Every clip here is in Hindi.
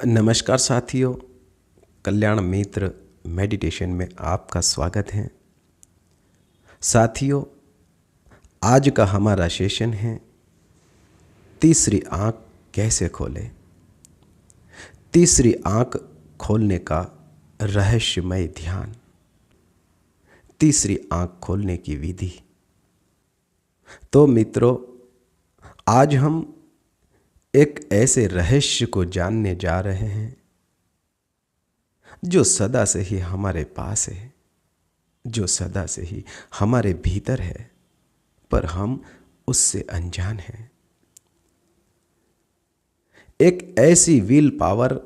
नमस्कार साथियों, कल्याण मित्र मेडिटेशन में आपका स्वागत है। साथियों, आज का हमारा सेशन है तीसरी आंख कैसे खोलें। तीसरी आंख खोलने का रहस्यमय ध्यान, तीसरी आंख खोलने की विधि। तो मित्रों, आज हम एक ऐसे रहस्य को जानने जा रहे हैं जो सदा से ही हमारे पास है, जो सदा से ही हमारे भीतर है, पर हम उससे अनजान हैं। एक ऐसी विल पावर,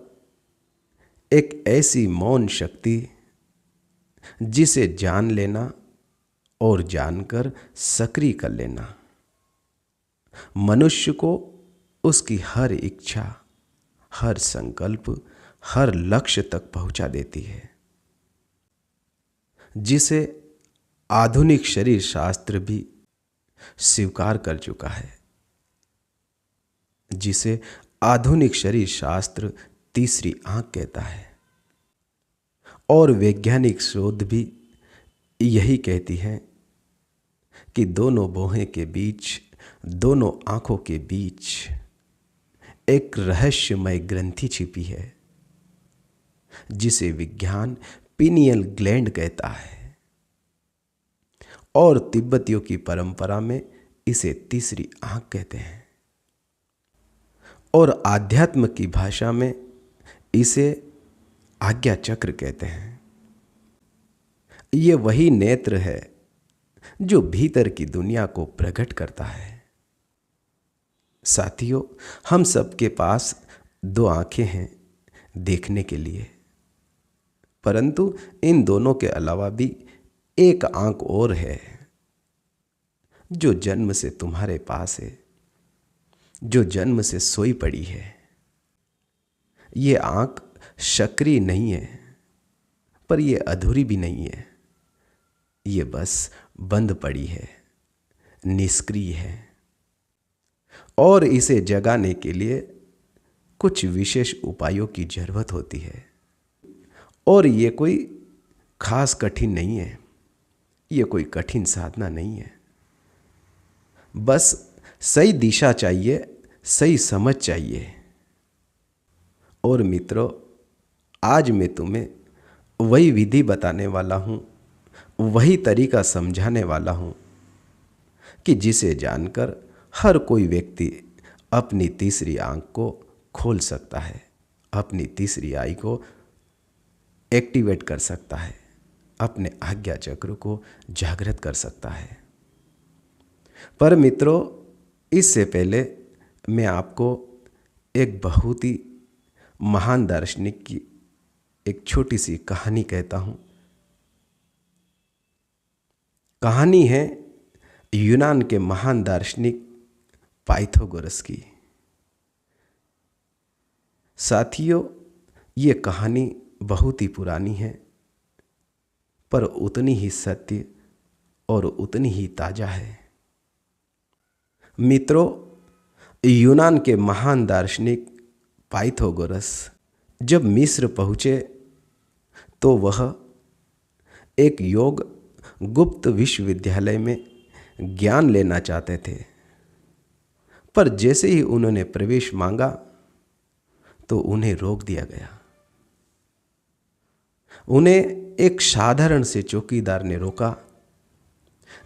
एक ऐसी मौन शक्ति जिसे जान लेना और जानकर सक्रिय कर लेना मनुष्य को उसकी हर इच्छा, हर संकल्प, हर लक्ष्य तक पहुंचा देती है, जिसे आधुनिक शरीर शास्त्र भी स्वीकार कर चुका है, जिसे आधुनिक शरीर शास्त्र तीसरी आंख कहता है। और वैज्ञानिक शोध भी यही कहती है कि दोनों भौहें के बीच, दोनों आंखों के बीच एक रहस्यमय ग्रंथि छिपी है, जिसे विज्ञान पीनियल ग्लैंड कहता है, और तिब्बतियों की परंपरा में इसे तीसरी आंख कहते हैं, और आध्यात्म की भाषा में इसे आज्ञा चक्र कहते हैं। ये वही नेत्र है जो भीतर की दुनिया को प्रकट करता है। साथियों, हम सबके पास दो आंखें हैं देखने के लिए, परंतु इन दोनों के अलावा भी एक आंख और है जो जन्म से तुम्हारे पास है, जो जन्म से सोई पड़ी है। ये आंख सक्रिय नहीं है, पर ये अधूरी भी नहीं है। ये बस बंद पड़ी है, निष्क्रिय है, और इसे जगाने के लिए कुछ विशेष उपायों की जरूरत होती है। और ये कोई खास कठिन नहीं है, ये कोई कठिन साधना नहीं है। बस सही दिशा चाहिए, सही समझ चाहिए। और मित्रों, आज मैं तुम्हें वही विधि बताने वाला हूँ, वही तरीका समझाने वाला हूँ कि जिसे जानकर हर कोई व्यक्ति अपनी तीसरी आंख को खोल सकता है, अपनी तीसरी आई को एक्टिवेट कर सकता है, अपने आज्ञा चक्र को जागृत कर सकता है। पर मित्रों, इससे पहले मैं आपको एक बहुत ही महान दार्शनिक की एक छोटी सी कहानी कहता हूँ। कहानी है यूनान के महान दार्शनिक पाइथागोरस की। साथियों, ये कहानी बहुत ही पुरानी है, पर उतनी ही सत्य और उतनी ही ताजा है। मित्रों, यूनान के महान दार्शनिक पाइथागोरस जब मिस्र पहुँचे तो वह एक योग गुप्त विश्वविद्यालय में ज्ञान लेना चाहते थे। पर जैसे ही उन्होंने प्रवेश मांगा तो उन्हें रोक दिया गया। उन्हें एक साधारण से चौकीदार ने रोका,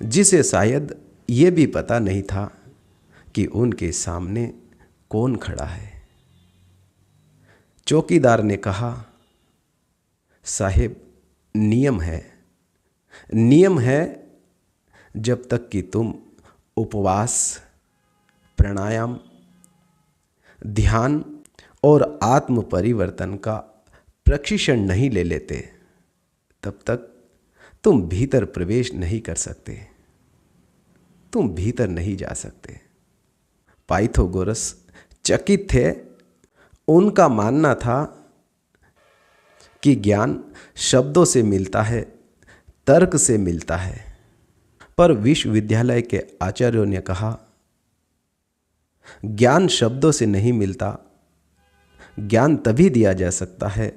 जिसे शायद ये भी पता नहीं था कि उनके सामने कौन खड़ा है। चौकीदार ने कहा, साहिब, नियम है जब तक कि तुम उपवास, प्राणायाम, ध्यान और आत्म परिवर्तन का प्रशिक्षण नहीं ले लेते, तब तक तुम भीतर प्रवेश नहीं कर सकते, तुम भीतर नहीं जा सकते। पाइथागोरस चकित थे। उनका मानना था कि ज्ञान शब्दों से मिलता है, तर्क से मिलता है। पर विश्वविद्यालय के आचार्यों ने कहा, ज्ञान शब्दों से नहीं मिलता, ज्ञान तभी दिया जा सकता है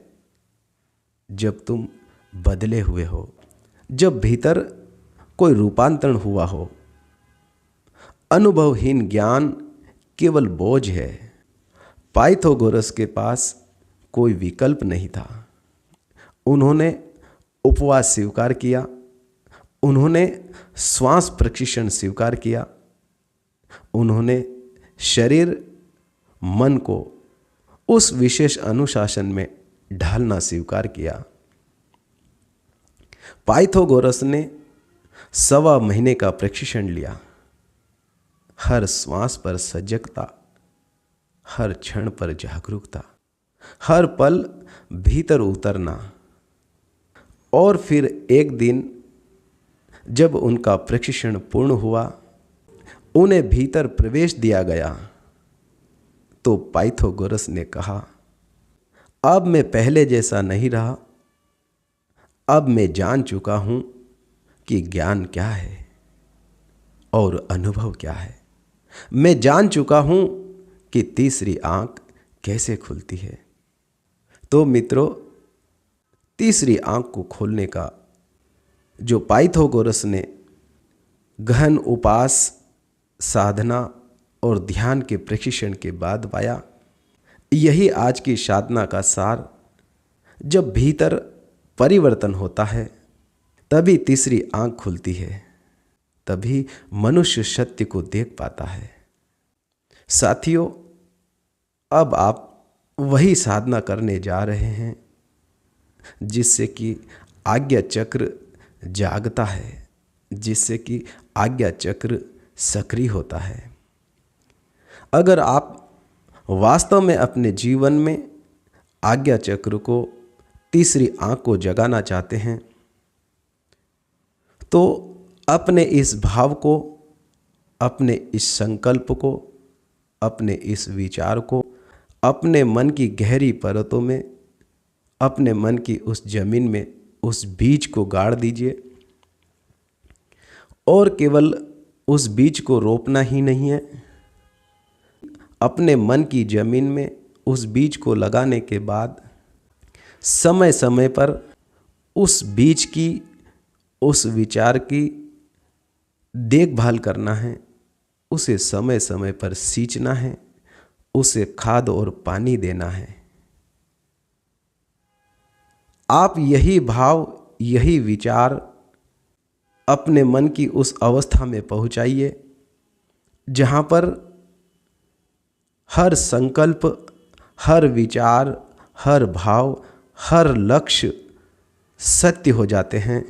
जब तुम बदले हुए हो, जब भीतर कोई रूपांतरण हुआ हो। अनुभवहीन ज्ञान केवल बोझ है। पाइथागोरस के पास कोई विकल्प नहीं था। उन्होंने उपवास स्वीकार किया, उन्होंने श्वास प्रशिक्षण स्वीकार किया, उन्होंने शरीर मन को उस विशेष अनुशासन में ढालना स्वीकार किया। पाइथागोरस ने 1.25 महीने का प्रशिक्षण लिया। हर श्वास पर सजगता, हर क्षण पर जागरूकता, हर पल भीतर उतरना। और फिर एक दिन जब उनका प्रशिक्षण पूर्ण हुआ, उन्हें भीतर प्रवेश दिया गया, तो पाइथागोरस ने कहा, अब मैं पहले जैसा नहीं रहा। अब मैं जान चुका हूं कि ज्ञान क्या है और अनुभव क्या है। मैं जान चुका हूं कि तीसरी आंख कैसे खुलती है। तो मित्रों, तीसरी आंख को खोलने का जो पाइथागोरस ने गहन उपास, साधना और ध्यान के प्रशिक्षण के बाद पाया, यही आज की साधना का सार। जब भीतर परिवर्तन होता है तभी तीसरी आंख खुलती है, तभी मनुष्य सत्य को देख पाता है। साथियों, अब आप वही साधना करने जा रहे हैं जिससे कि आज्ञा चक्र जागता है, जिससे कि आज्ञा चक्र सक्रिय होता है। अगर आप वास्तव में अपने जीवन में आज्ञा चक्र को, तीसरी आंख को जगाना चाहते हैं, तो अपने इस भाव को, अपने इस संकल्प को, अपने इस विचार को अपने मन की गहरी परतों में, अपने मन की उस जमीन में उस बीज को गाड़ दीजिए। और केवल उस बीज को रोपना ही नहीं है, अपने मन की जमीन में उस बीज को लगाने के बाद समय समय पर उस बीज की, उस विचार की देखभाल करना है, उसे समय समय पर सींचना है, उसे खाद और पानी देना है। आप यही भाव, यही विचार अपने मन की उस अवस्था में पहुंचाइए जहां पर हर संकल्प, हर विचार, हर भाव, हर लक्ष्य सत्य हो जाते हैं।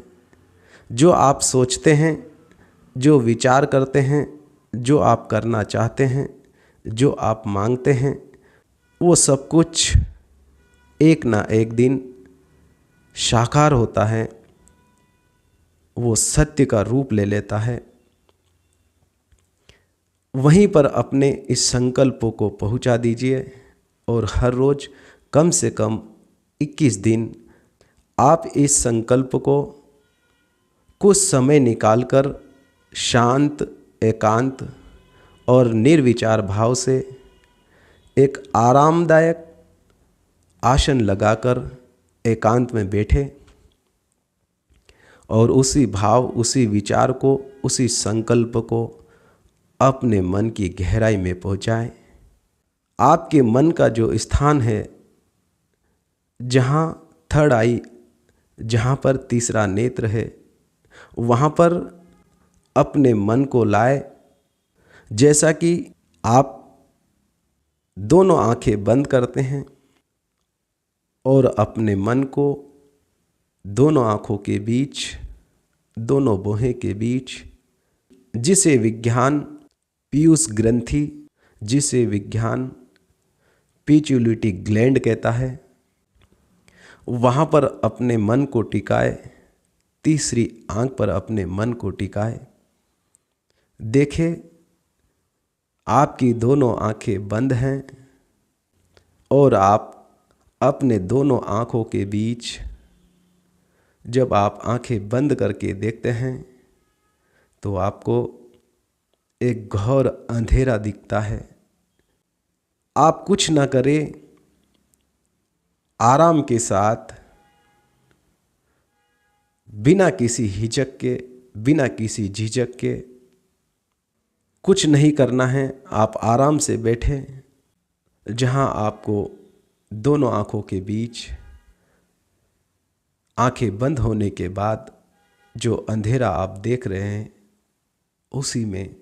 जो आप सोचते हैं, जो विचार करते हैं, जो आप करना चाहते हैं, जो आप मांगते हैं, वो सब कुछ एक ना एक दिन साकार होता है, वो सत्य का रूप ले लेता है। वहीं पर अपने इस संकल्पों को पहुंचा दीजिए और हर रोज कम से कम 21 दिन आप इस संकल्प को कुछ समय निकालकर शांत, एकांत और निर्विचार भाव से एक आरामदायक आसन लगाकर एकांत में बैठे और उसी भाव, उसी विचार को, उसी संकल्प को अपने मन की गहराई में पहुंचाएं। आपके मन का जो स्थान है, जहाँ थर्ड आई, जहाँ पर तीसरा नेत्र है, वहाँ पर अपने मन को लाए। जैसा कि आप दोनों आंखें बंद करते हैं और अपने मन को दोनों आंखों के बीच, दोनों भौहें के बीच, जिसे विज्ञान पीयूष ग्रंथि, जिसे विज्ञान पिट्यूटरी ग्लैंड कहता है, वहाँ पर अपने मन को टिकाए। तीसरी आंख पर अपने मन को टिकाए। देखें, आपकी दोनों आंखें बंद हैं और आप अपने दोनों आंखों के बीच, जब आप आंखें बंद करके देखते हैं तो आपको एक घोर अंधेरा दिखता है। आप कुछ ना करें, आराम के साथ, बिना किसी हिचक के, बिना किसी झिझक के, कुछ नहीं करना है। आप आराम से बैठे, जहां आपको दोनों आँखों के बीच, आंखें बंद होने के बाद जो अंधेरा आप देख रहे हैं, उसी में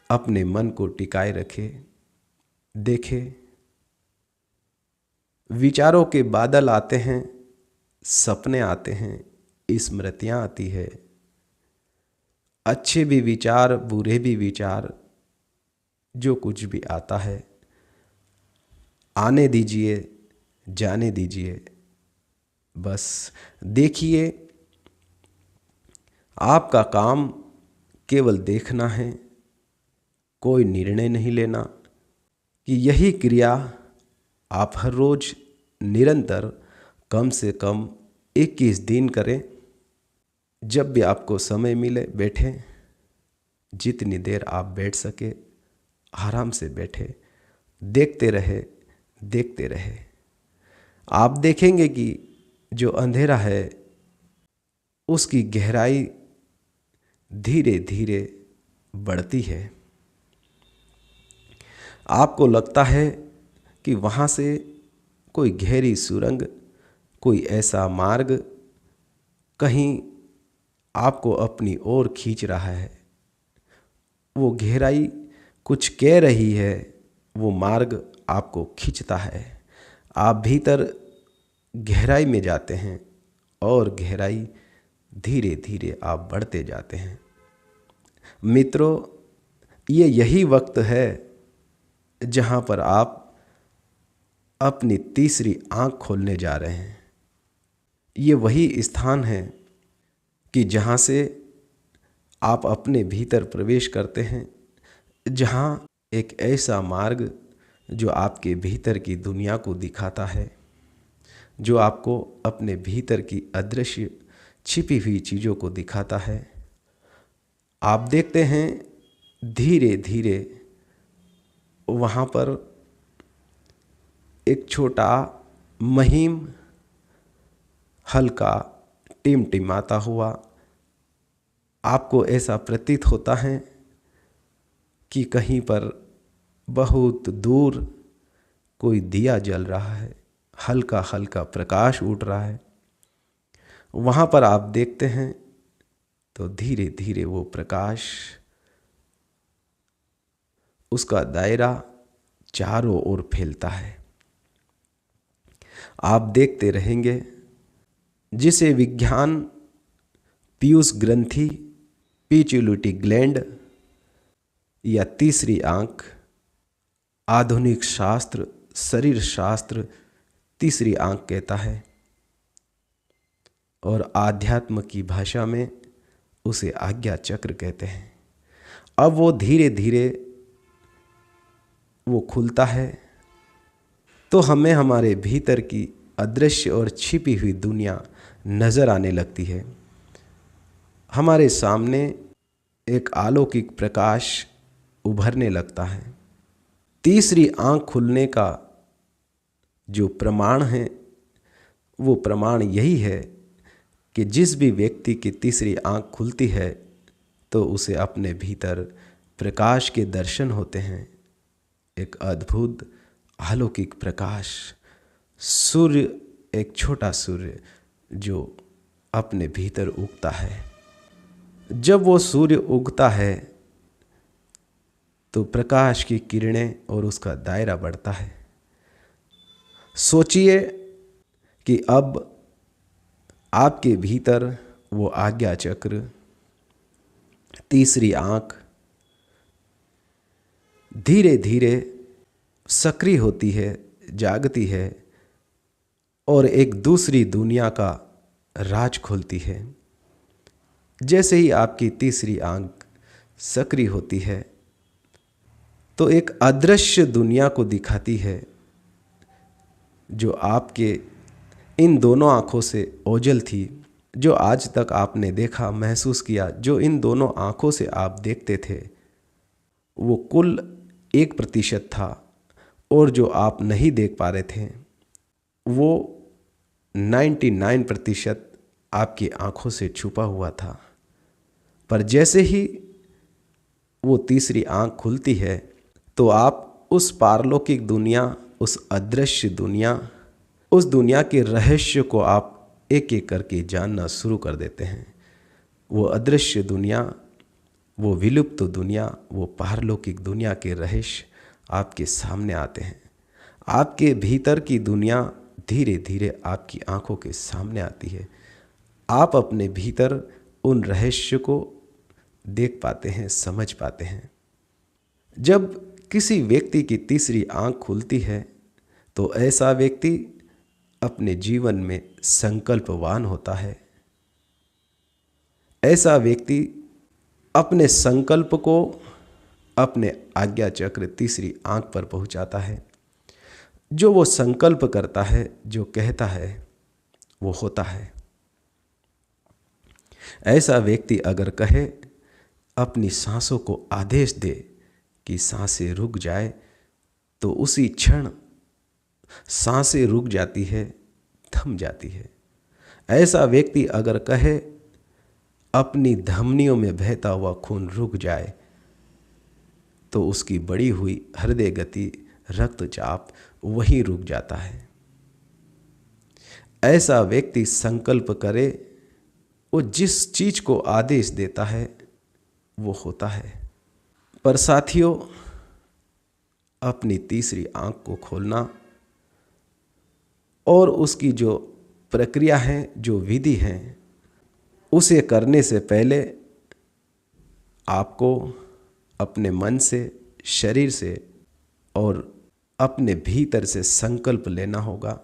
अपने मन को टिकाए रखे। देखे, विचारों के बादल आते हैं, सपने आते हैं, स्मृतियाँ आती है, अच्छे भी विचार, बुरे भी विचार, जो कुछ भी आता है आने दीजिए, जाने दीजिए। बस देखिए, आपका काम केवल देखना है, कोई निर्णय नहीं लेना कि यही क्रिया आप हर रोज निरंतर कम से कम 21 दिन करें। जब भी आपको समय मिले बैठें, जितनी देर आप बैठ सके आराम से बैठे, देखते रहे, देखते रहे। आप देखेंगे कि जो अंधेरा है उसकी गहराई धीरे धीरे बढ़ती है। आपको लगता है कि वहाँ से कोई गहरी सुरंग, कोई ऐसा मार्ग कहीं आपको अपनी ओर खींच रहा है। वो गहराई कुछ कह रही है, वो मार्ग आपको खींचता है। आप भीतर गहराई में जाते हैं और गहराई धीरे धीरे आप बढ़ते जाते हैं। मित्रों, ये यही वक्त है जहाँ पर आप अपनी तीसरी आँख खोलने जा रहे हैं। ये वही स्थान है कि जहाँ से आप अपने भीतर प्रवेश करते हैं, जहाँ एक ऐसा मार्ग जो आपके भीतर की दुनिया को दिखाता है, जो आपको अपने भीतर की अदृश्य छिपी हुई चीज़ों को दिखाता है। आप देखते हैं धीरे धीरे वहाँ पर एक छोटा महीम, हल्का टिमटिमाता हुआ आपको ऐसा प्रतीत होता है कि कहीं पर बहुत दूर कोई दिया जल रहा है, हल्का हल्का प्रकाश उठ रहा है। वहाँ पर आप देखते हैं तो धीरे धीरे वो प्रकाश, उसका दायरा चारों ओर फैलता है। आप देखते रहेंगे, जिसे विज्ञान पीयूष ग्रंथि, पिट्यूटरी ग्लैंड या तीसरी आंख, आधुनिक शास्त्र, शरीर शास्त्र तीसरी आंख कहता है, और आध्यात्म की भाषा में उसे आज्ञा चक्र कहते हैं। अब वो धीरे धीरे वो खुलता है तो हमें हमारे भीतर की अदृश्य और छिपी हुई दुनिया नज़र आने लगती है। हमारे सामने एक अलौकिक प्रकाश उभरने लगता है। तीसरी आंख खुलने का जो प्रमाण है, वो प्रमाण यही है कि जिस भी व्यक्ति की तीसरी आंख खुलती है तो उसे अपने भीतर प्रकाश के दर्शन होते हैं। एक अद्भुत अलौकिक प्रकाश, सूर्य, एक छोटा सूर्य जो अपने भीतर उगता है। जब वो सूर्य उगता है तो प्रकाश की किरणें और उसका दायरा बढ़ता है। सोचिए कि अब आपके भीतर वो आज्ञा चक्र, तीसरी आंख धीरे धीरे सक्रिय होती है, जागती है और एक दूसरी दुनिया का राज खोलती है। जैसे ही आपकी तीसरी आंख सक्रिय होती है तो एक अदृश्य दुनिया को दिखाती है, जो आपके इन दोनों आँखों से ओझल थी, जो आज तक आपने देखा, महसूस किया, जो इन दोनों आँखों से आप देखते थे, वो कुल 1% था, और जो आप नहीं देख पा रहे थे वो 99% आपकी आंखों से छुपा हुआ था। पर जैसे ही वो तीसरी आंख खुलती है तो आप उस पारलौकिक दुनिया, उस अदृश्य दुनिया, उस दुनिया के रहस्य को आप एक एक करके जानना शुरू कर देते हैं। वो अदृश्य दुनिया, वो विलुप्त दुनिया, वो पारलौकिक दुनिया के रहस्य आपके सामने आते हैं। आपके भीतर की दुनिया धीरे धीरे आपकी आंखों के सामने आती है। आप अपने भीतर उन रहस्य को देख पाते हैं, समझ पाते हैं। जब किसी व्यक्ति की तीसरी आंख खुलती है तो ऐसा व्यक्ति अपने जीवन में संकल्पवान होता है। ऐसा व्यक्ति अपने संकल्प को अपने आज्ञा चक्र तीसरी आंख पर पहुंचाता है। जो वो संकल्प करता है, जो कहता है, वो होता है। ऐसा व्यक्ति अगर कहे, अपनी सांसों को आदेश दे कि सांसें रुक जाए, तो उसी क्षण सांसें रुक जाती है, थम जाती है। ऐसा व्यक्ति अगर कहे, अपनी धमनियों में बहता हुआ खून रुक जाए, तो उसकी बढ़ी हुई हृदय गति, रक्तचाप वहीं रुक जाता है। ऐसा व्यक्ति संकल्प करे, वो जिस चीज को आदेश देता है वो होता है। पर साथियों, अपनी तीसरी आंख को खोलना और उसकी जो प्रक्रिया है, जो विधि है, उसे करने से पहले आपको अपने मन से, शरीर से और अपने भीतर से संकल्प लेना होगा।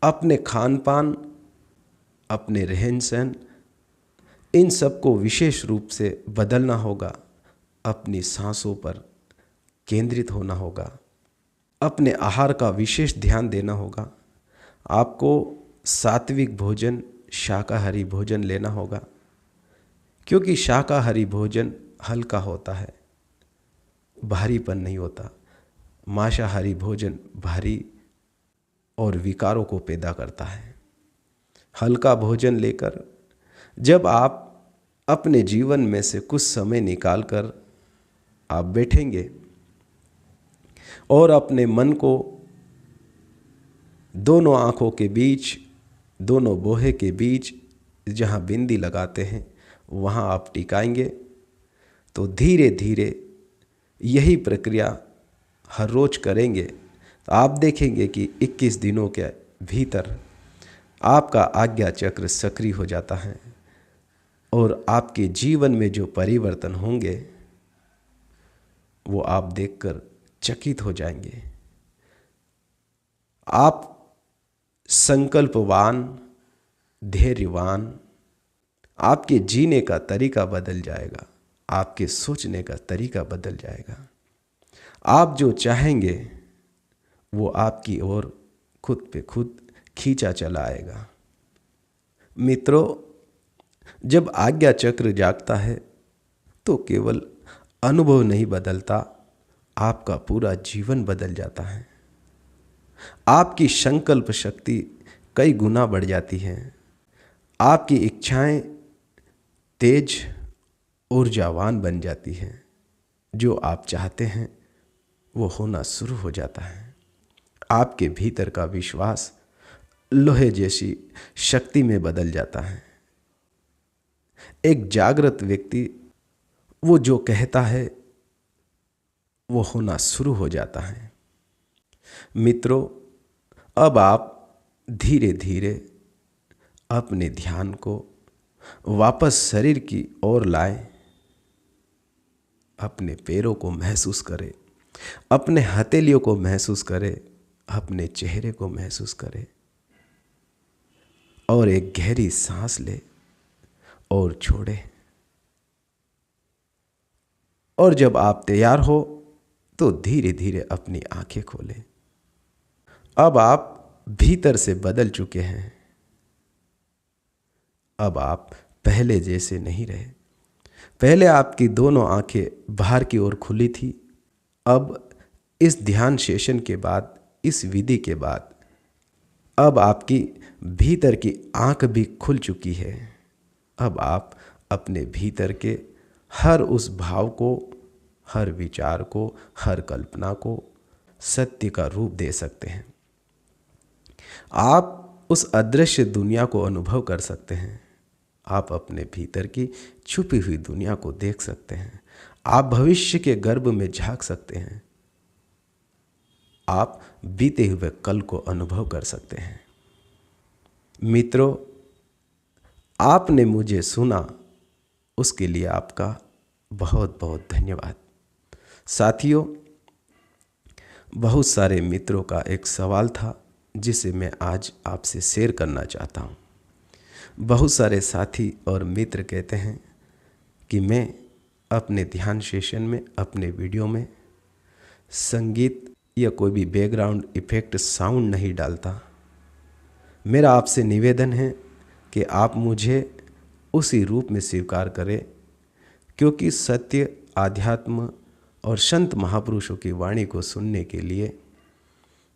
अपने खान पान, अपने रहन सहन, इन सबको विशेष रूप से बदलना होगा। अपनी सांसों पर केंद्रित होना होगा। अपने आहार का विशेष ध्यान देना होगा। आपको सात्विक भोजन, शाकाहारी भोजन लेना होगा, क्योंकि शाकाहारी भोजन हल्का होता है, भारीपन नहीं होता। मांसाहारी भोजन भारी और विकारों को पैदा करता है। हल्का भोजन लेकर जब आप अपने जीवन में से कुछ समय निकालकर आप बैठेंगे और अपने मन को दोनों आँखों के बीच, दोनों बोहे के बीच जहाँ बिंदी लगाते हैं वहाँ आप टिकाएंगे, तो धीरे धीरे यही प्रक्रिया हर रोज करेंगे तो आप देखेंगे कि 21 दिनों के भीतर आपका आज्ञा चक्र सक्रिय हो जाता है और आपके जीवन में जो परिवर्तन होंगे वो आप देखकर चकित हो जाएंगे। आप संकल्पवान, धैर्यवान, आपके जीने का तरीका बदल जाएगा, आपके सोचने का तरीका बदल जाएगा। आप जो चाहेंगे वो आपकी ओर खुद पे खुद खींचा चला आएगा। मित्रों, जब आज्ञा चक्र जागता है तो केवल अनुभव नहीं बदलता, आपका पूरा जीवन बदल जाता है। आपकी संकल्प शक्ति कई गुना बढ़ जाती है। आपकी इच्छाएं तेज, ऊर्जावान बन जाती हैं। जो आप चाहते हैं वो होना शुरू हो जाता है। आपके भीतर का विश्वास लोहे जैसी शक्ति में बदल जाता है। एक जागृत व्यक्ति वो जो कहता है वो होना शुरू हो जाता है। मित्रों, अब आप धीरे धीरे अपने ध्यान को वापस शरीर की ओर लाएं। अपने पैरों को महसूस करें, अपने हथेलियों को महसूस करें, अपने चेहरे को महसूस करें और एक गहरी सांस ले और छोड़े। और जब आप तैयार हो तो धीरे धीरे अपनी आंखें खोलें। अब आप भीतर से बदल चुके हैं। अब आप पहले जैसे नहीं रहे। पहले आपकी दोनों आंखें बाहर की ओर खुली थी। अब इस ध्यान सेशन के बाद, इस विधि के बाद अब आपकी भीतर की आँख भी खुल चुकी है। अब आप अपने भीतर के हर उस भाव को, हर विचार को, हर कल्पना को सत्य का रूप दे सकते हैं। आप उस अदृश्य दुनिया को अनुभव कर सकते हैं। आप अपने भीतर की छुपी हुई दुनिया को देख सकते हैं। आप भविष्य के गर्भ में झांक सकते हैं। आप बीते हुए कल को अनुभव कर सकते हैं। मित्रों, आपने मुझे सुना, उसके लिए आपका बहुत बहुत धन्यवाद। साथियों, बहुत सारे मित्रों का एक सवाल था जिसे मैं आज आपसे शेयर करना चाहता हूँ। बहुत सारे साथी और मित्र कहते हैं कि मैं अपने ध्यान सेशन में, अपने वीडियो में संगीत या कोई भी बैकग्राउंड इफ़ेक्ट साउंड नहीं डालता। मेरा आपसे निवेदन है कि आप मुझे उसी रूप में स्वीकार करें, क्योंकि सत्य, आध्यात्म और संत महापुरुषों की वाणी को सुनने के लिए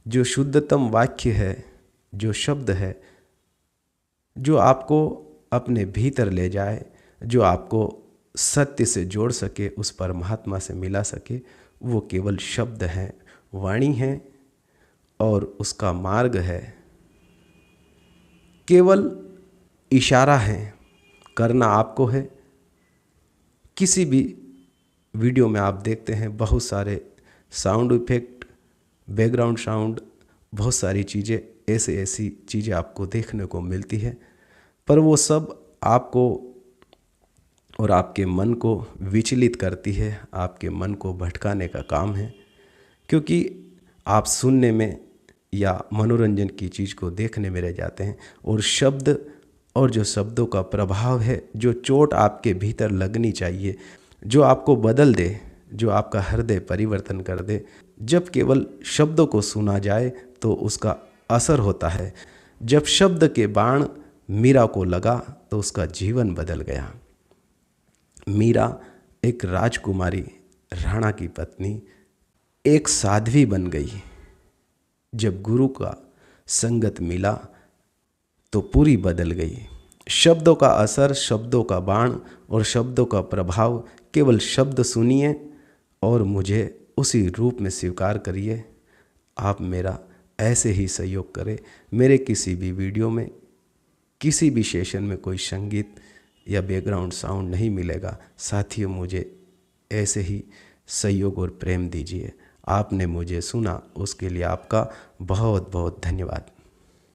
जो शुद्धतम वाक्य है, जो शब्द है, जो आपको अपने भीतर ले जाए, जो आपको सत्य से जोड़ सके, उस परमात्मा से मिला सके, वो केवल शब्द हैं, वाणी है और उसका मार्ग है। केवल इशारा है, करना आपको है। किसी भी वीडियो में आप देखते हैं बहुत सारे साउंड इफ़ेक्ट, बैकग्राउंड साउंड, बहुत सारी चीज़ें, ऐसी चीज़ें आपको देखने को मिलती है, पर वो सब आपको और आपके मन को विचलित करती है, आपके मन को भटकाने का काम है। क्योंकि आप सुनने में या मनोरंजन की चीज़ को देखने में रह जाते हैं, और शब्द और जो शब्दों का प्रभाव है, जो चोट आपके भीतर लगनी चाहिए, जो आपको बदल दे, जो आपका हृदय परिवर्तन कर दे, जब केवल शब्दों को सुना जाए तो उसका असर होता है। जब शब्द के बाण मीरा को लगा तो उसका जीवन बदल गया। मीरा एक राजकुमारी, राणा की पत्नी, एक साध्वी बन गई। जब गुरु का संगत मिला तो पूरी बदल गई। शब्दों का असर, शब्दों का बाण और शब्दों का प्रभाव, केवल शब्द सुनिए और मुझे उसी रूप में स्वीकार करिए। आप मेरा ऐसे ही सहयोग करें। मेरे किसी भी वीडियो में, किसी भी सेशन में कोई संगीत या बैकग्राउंड साउंड नहीं मिलेगा। साथियों, मुझे ऐसे ही सहयोग और प्रेम दीजिए। आपने मुझे सुना, उसके लिए आपका बहुत बहुत धन्यवाद।